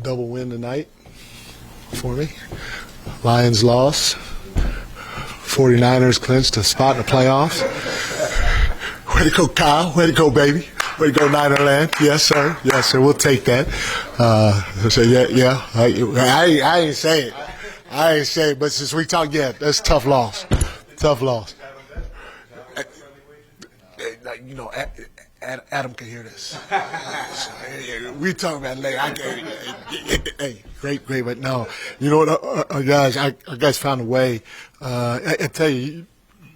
double win tonight for me. Lions lost. 49ers clinched a spot in the playoffs. Way to go, Kyle. Way to go, baby. Way to go, Ninerland. Yes, sir. Yes, sir. We'll take that. So, yeah. I ain't say it. I ain't say it. But since we talked, yeah, that's a tough loss. Tough loss. You know, Adam can hear this. We talking about later. Hey, great, but no. You know what, our guys found a way. I tell you,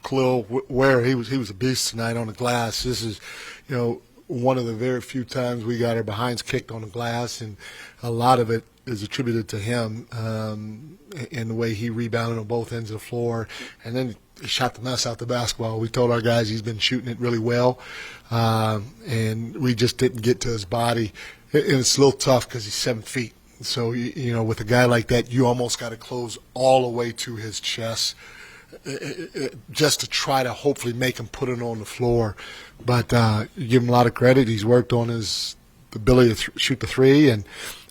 Khalil Ware, he was a beast tonight on the glass. This is, you know, one of the very few times we got our behinds kicked on the glass, and a lot of it is attributed to him in the way he rebounded on both ends of the floor, and then he shot the mess out the basketball. We told our guys he's been shooting it really well, and we just didn't get to his body. And it's a little tough because he's 7 feet. So, you know, with a guy like that, you almost got to close all the way to his chest just to try to hopefully make him put it on the floor. But you give him a lot of credit. He's worked on his ability to shoot the three, and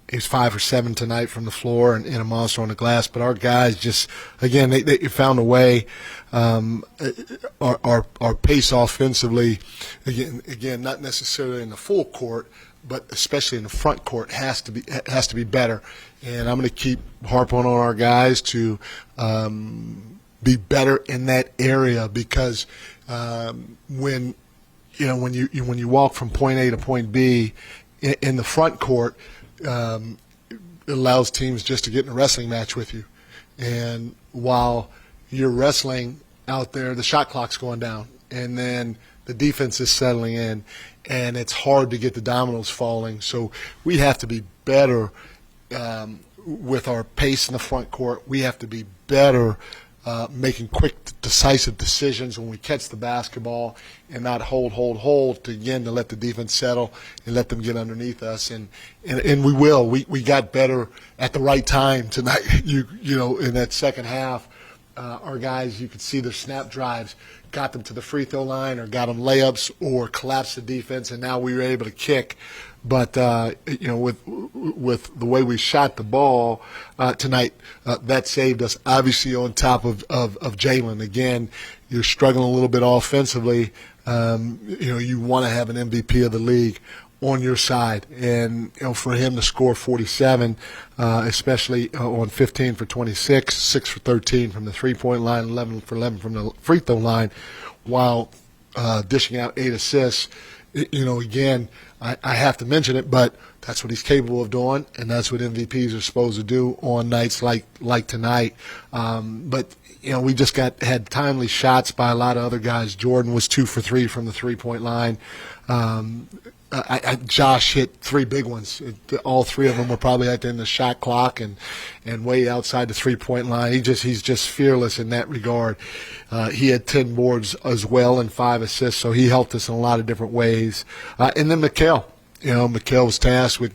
he's 5 for 7 tonight from the floor and a monster on the glass. But our guys just, again, they found a way. Our pace offensively, again, not necessarily in the full court, but especially in the front court, has to be better. And I'm going to keep harping on our guys to be better in that area, because when you walk from point A to point B in the front court, it allows teams just to get in a wrestling match with you. And while you're wrestling out there, the shot clock's going down, and then the defense is settling in, and it's hard to get the dominoes falling. So we have to be better with our pace in the front court. We have to be better making quick, decisive decisions when we catch the basketball, and not hold to let the defense settle and let them get underneath us. And we will. We got better at the right time tonight. You know, in that second half, our guys, you could see their snap drives got them to the free throw line, or got them layups, or collapsed the defense, and now we were able to kick. But you know, with the way we shot the ball tonight, that saved us. Obviously, on top of Jaylen. Again, you're struggling a little bit offensively. You know, you want to have an MVP of the league on your side, and you know, for him to score 47, especially on 15 for 26, 6 for 13 from the 3-point line, 11 for 11 from the free throw line, while dishing out 8 assists. You know, again, I have to mention it, but that's what he's capable of doing, and that's what MVPs are supposed to do on nights like tonight. But you know, we just had timely shots by a lot of other guys. Jordan was 2 for 3 from the 3-point line. Josh hit 3 big ones. All 3 of them were probably at the end of the shot clock and way outside the 3-point line. He's just fearless in that regard. He had 10 boards as well and 5 assists, so he helped us in a lot of different ways. And then Mikal. You know, Mikal was tasked with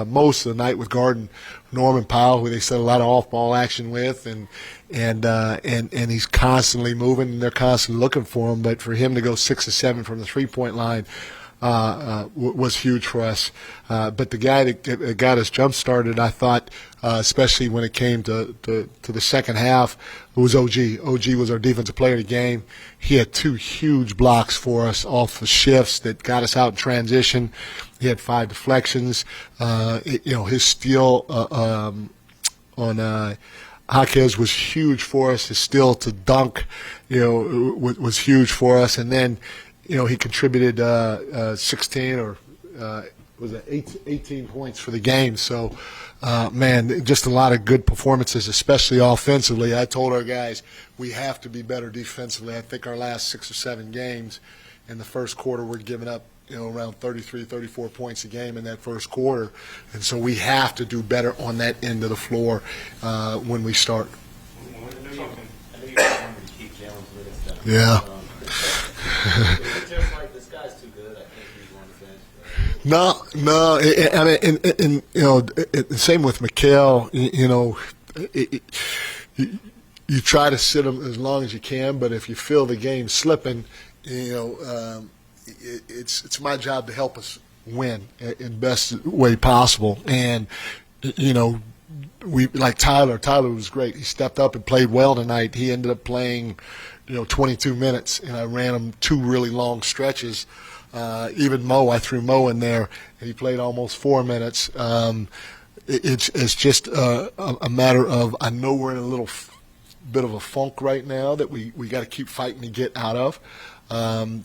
most of the night with guarding Norman Powell, who they set a lot of off-ball action with, and he's constantly moving, and they're constantly looking for him. But for him to go 6 of 7 from the 3-point line was huge for us. But the guy that got us jump-started, I thought, especially when it came to the second half, it was OG. OG was our defensive player of the game. He had 2 huge blocks for us off of shifts that got us out in transition. He had 5 deflections. You know, his steal on Jaquez was huge for us. His steal to dunk, you know, was huge for us. And then, you know, he contributed 16 or was it 18 points for the game. So, man, just a lot of good performances, especially offensively. I told our guys we have to be better defensively. I think our last 6 or 7 games in the first quarter we're giving up, you know, around 33, 34 points a game in that first quarter. And so we have to do better on that end of the floor when we start. I know you wanted to keep Jalen's minutes down. Yeah. It's just like this guy's too good. I think he's on the bench. No. I mean, and you know, same with Mikal. You know, you try to sit him as long as you can, but if you feel the game slipping, you know, it's my job to help us win in best way possible. And, we like Tyler. Tyler was great. He stepped up and played well tonight. He ended up playing, 22 minutes, and I ran him 2 really long stretches. Even Mo, I threw Mo in there, and he played almost 4 minutes. It's just a matter of, I know we're in a little bit of a funk right now that we got to keep fighting to get out of,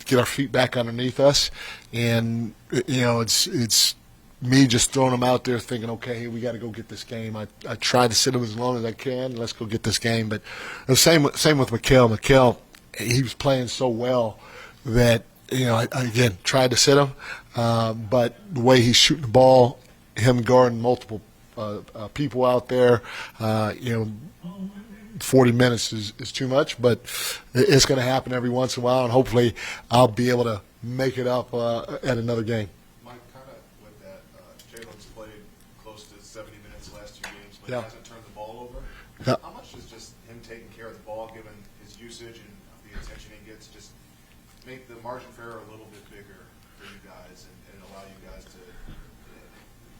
get our feet back underneath us, and it's me just throwing them out there thinking, okay, we got to go get this game. I tried to sit him as long as I can. Let's go get this game. But the same with Mikal. Mikal, he was playing so well that, I again tried to sit him. But the way he's shooting the ball, him guarding multiple people out there, 40 minutes is too much. But it's going to happen every once in a while, and hopefully I'll be able to make it up at another game. Jalen's played close to 70 minutes the last 2 games, but Yeah. he hasn't turned the ball over. Yeah. How much does just him taking care of the ball, given his usage and the attention he gets, just make the margin for error a little bit bigger for you guys and allow you guys to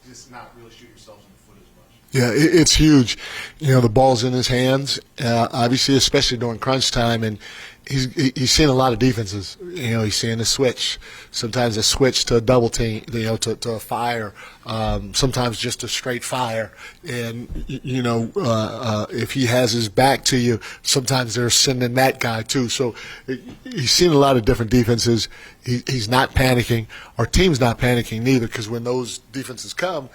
just not really shoot yourselves in the foot as much? Yeah, it's huge. The ball's in his hands, obviously, especially during crunch time, and he's seeing a lot of defenses. He's seeing a switch, sometimes a switch to a double team, to a fire, sometimes just a straight fire. And, if he has his back to you, sometimes they're sending that guy too. So he's seen a lot of different defenses. He's not panicking. Our team's not panicking neither, because when those defenses come,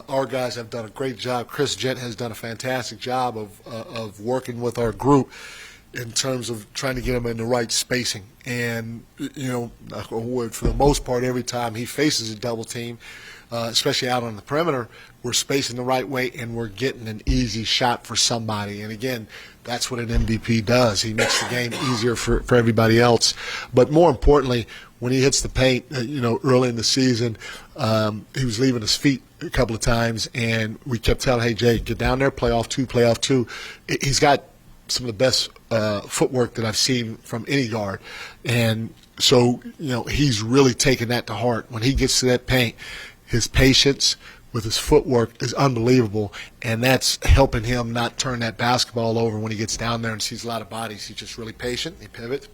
our guys have done a great job. Chris Jent has done a fantastic job of working with our group in terms of trying to get him in the right spacing. And, for the most part, every time he faces a double team, especially out on the perimeter, we're spacing the right way and we're getting an easy shot for somebody. And, again, that's what an MVP does. He makes the game easier for everybody else. But more importantly, when he hits the paint, early in the season, he was leaving his feet a couple of times, and we kept telling, hey, Jay, get down there, play off two. He's got some of the best footwork that I've seen from any guard. And so, he's really taken that to heart. When he gets to that paint, his patience with his footwork is unbelievable, and that's helping him not turn that basketball over when he gets down there and sees a lot of bodies. He's just really patient. He pivots.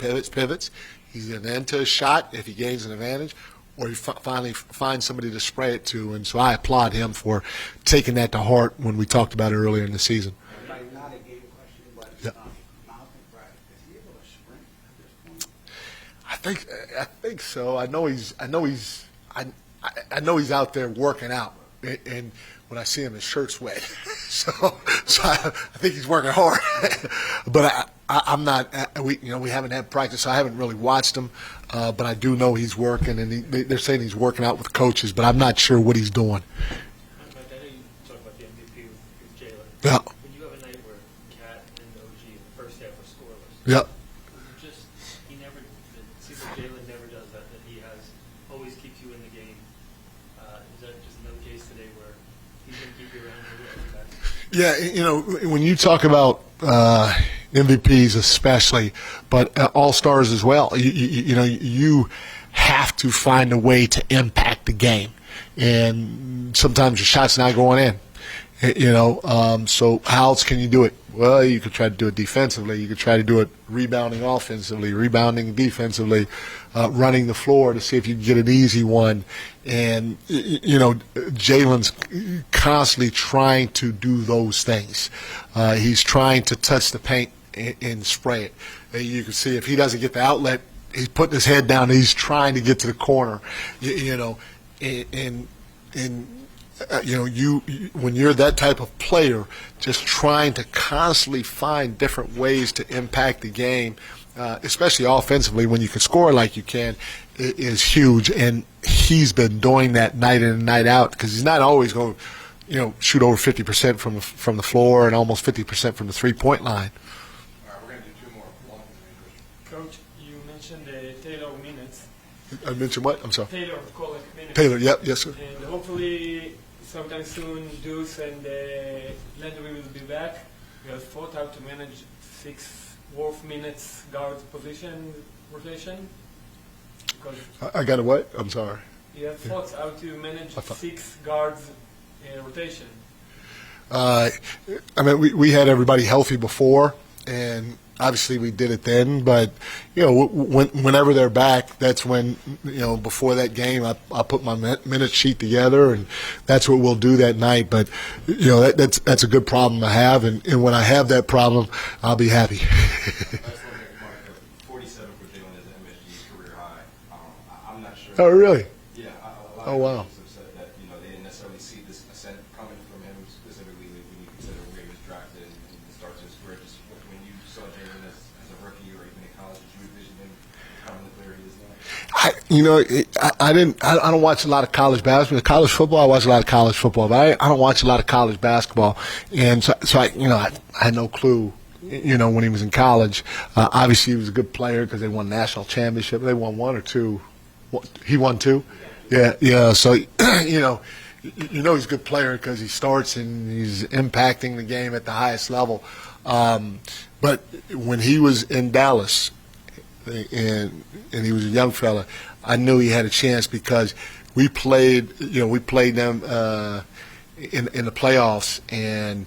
He's an end to his shot if he gains an advantage, or he finally finds somebody to spray it to. And so I applaud him for taking that to heart when we talked about it earlier in the season. Not a game question, but Yeah. Malcolm Bragg, is he able to sprint at this point? I think so. I know he's out there working out, and when I see him, his shirt's wet. so I think he's working hard. But I'm not. We haven't had practice, so I haven't really watched him. But I do know he's working, and they're saying he's working out with coaches. But I'm not sure what he's doing. I know you talk about the MVP with Jaylen. Yeah. When you have a night where Cat and OG in the first half are scoreless, Yep. it seems like Jaylen never does that. That he always keeps you in the game. Is that just another case today where he's going to keep you around every back? Yeah, when you talk about MVPs especially, but all-stars as well, you have to find a way to impact the game. And sometimes your shot's not going in. So how else can you do it? Well, you could try to do it defensively. You could try to do it rebounding offensively, rebounding defensively, running the floor to see if you can get an easy one. And, Jalen's constantly trying to do those things. He's trying to touch the paint and spray it. And you can see if he doesn't get the outlet, he's putting his head down and he's trying to get to the corner. When you're that type of player, just trying to constantly find different ways to impact the game, especially offensively when you can score like you can, is huge. And he's been doing that night in and night out, because he's not always going to, shoot over 50% from the floor and almost 50% from the 3-point line. All right, we're going to do 2 more. One, Coach, you mentioned the Taylor minutes. I mentioned what? I'm sorry. Taylor calling minutes. Taylor, yep, yes, sir. And hopefully sometime soon Deuce and Landry will be back. We have fought out to manage 6 worth minutes guard position rotation. Because I got a what? I'm sorry. You have thoughts how to manage 6 guards in rotation? I mean, we had everybody healthy before, and obviously we did it then. But whenever they're back, that's when before that game, I put my minute sheet together, and that's what we'll do that night. But that's a good problem to have, and when I have that problem, I'll be happy. Last one here, Mark. 47 for Jaylen is MSG's career high. I'm not sure. Oh, really? Yeah. A lot Oh, of wow. coaches have said that they didn't necessarily see this ascent coming from him specifically when you consider where he was drafted and the starts of his career. Just when you saw Jaylen as a rookie or even in college, did you envision him becoming the player he is now? I don't watch a lot of college basketball. College football, I watch a lot of college football, but I don't watch a lot of college basketball. And so I had no clue, when he was in college. Obviously, he was a good player because they won national championship. They won 1 or 2. He won 2? Yeah. So, he's a good player because he starts and he's impacting the game at the highest level. But when he was in Dallas, and he was a young fella, I knew he had a chance because we played them in the playoffs, and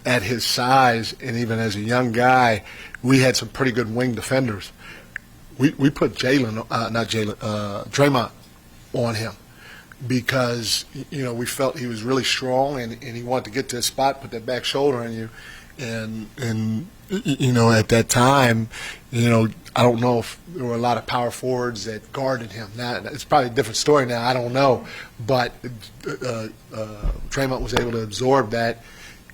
at his size and even as a young guy, we had some pretty good wing defenders. We put Draymond on him because we felt he was really strong and he wanted to get to his spot, put that back shoulder on you, and at that time, I don't know if there were a lot of power forwards that guarded him. Now it's probably a different story now. I don't know, but Draymond was able to absorb that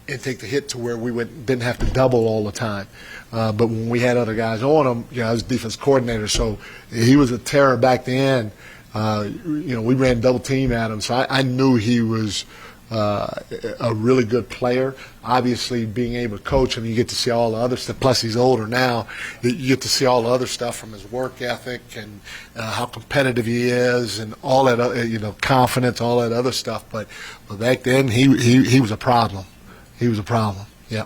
and take the hit to where we didn't have to double all the time. But when we had other guys on him, I was defense coordinator, so he was a terror back then. We ran double team at him, so I knew he was a really good player. Obviously, being able to coach him, you get to see all the other stuff. Plus, he's older now. You get to see all the other stuff from his work ethic and how competitive he is, and all that, confidence, all that other stuff. But back then, he was a problem. He was a problem. Yeah.